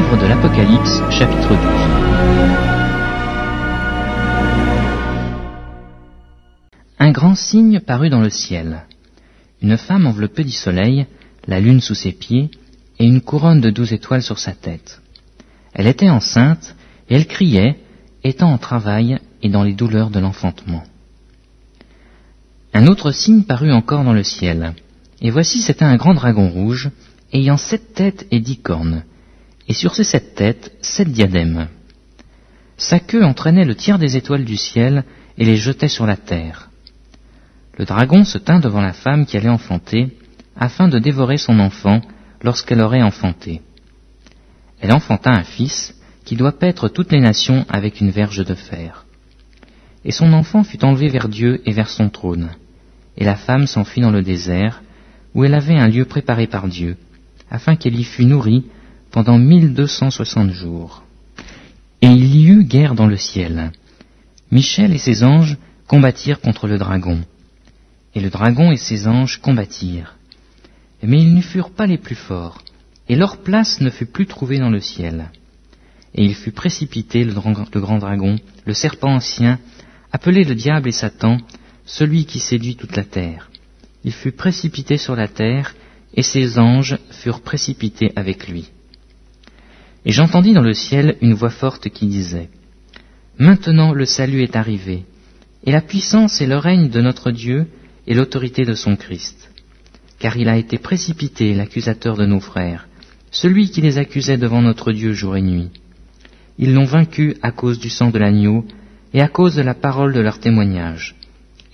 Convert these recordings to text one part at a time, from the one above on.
Livre de l'Apocalypse, chapitre 12. Un grand signe parut dans le ciel. Une femme enveloppée du soleil, la lune sous ses pieds, et une couronne de 12 étoiles sur sa tête. Elle était enceinte, et elle criait, étant en travail et dans les douleurs de l'enfantement. Un autre signe parut encore dans le ciel, et voici c'était un grand dragon rouge, ayant 7 têtes et 10 cornes, et sur ces 7 têtes 7 diadèmes. Sa queue entraînait le tiers des étoiles du ciel et les jetait sur la terre. Le dragon se tint devant la femme qui allait enfanter, afin de dévorer son enfant lorsqu'elle aurait enfanté. Elle enfanta un fils, qui doit paître toutes les nations avec une verge de fer. Et son enfant fut enlevé vers Dieu et vers son trône, et la femme s'enfuit dans le désert, où elle avait un lieu préparé par Dieu, afin qu'elle y fût nourrie pendant 1260 jours. Et il y eut guerre dans le ciel. Michel et ses anges combattirent contre le dragon. Et le dragon et ses anges combattirent. Mais ils ne furent pas les plus forts, et leur place ne fut plus trouvée dans le ciel. Et il fut précipité, le grand dragon, le serpent ancien, appelé le diable et Satan, celui qui séduit toute la terre. Il fut précipité sur la terre, et ses anges furent précipités avec lui. Et j'entendis dans le ciel une voix forte qui disait : Maintenant le salut est arrivé, et la puissance et le règne de notre Dieu et l'autorité de son Christ. Car il a été précipité, l'accusateur de nos frères, celui qui les accusait devant notre Dieu jour et nuit. Ils l'ont vaincu à cause du sang de l'agneau et à cause de la parole de leur témoignage,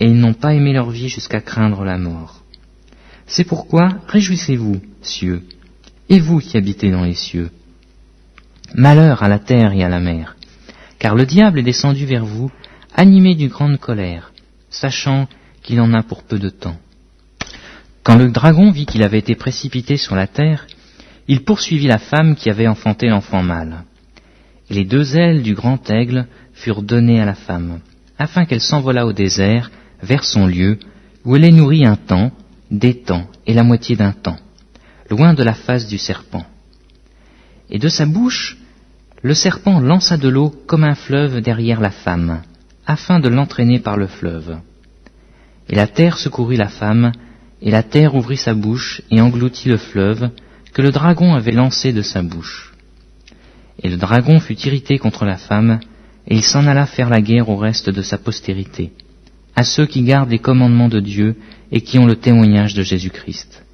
et ils n'ont pas aimé leur vie jusqu'à craindre la mort. C'est pourquoi réjouissez-vous, cieux, et vous qui habitez dans les cieux. Malheur à la terre et à la mer, car le diable est descendu vers vous, animé d'une grande colère, sachant qu'il en a pour peu de temps. Quand le dragon vit qu'il avait été précipité sur la terre, il poursuivit la femme qui avait enfanté l'enfant mâle. Et les 2 ailes du grand aigle furent données à la femme, afin qu'elle s'envolât au désert, vers son lieu, où elle est nourrie un temps, des temps et la moitié d'un temps, loin de la face du serpent. Et de sa bouche, le serpent lança de l'eau comme un fleuve derrière la femme, afin de l'entraîner par le fleuve. Et la terre secourut la femme, et la terre ouvrit sa bouche et engloutit le fleuve que le dragon avait lancé de sa bouche. Et le dragon fut irrité contre la femme, et il s'en alla faire la guerre au reste de sa postérité, à ceux qui gardent les commandements de Dieu et qui ont le témoignage de Jésus-Christ.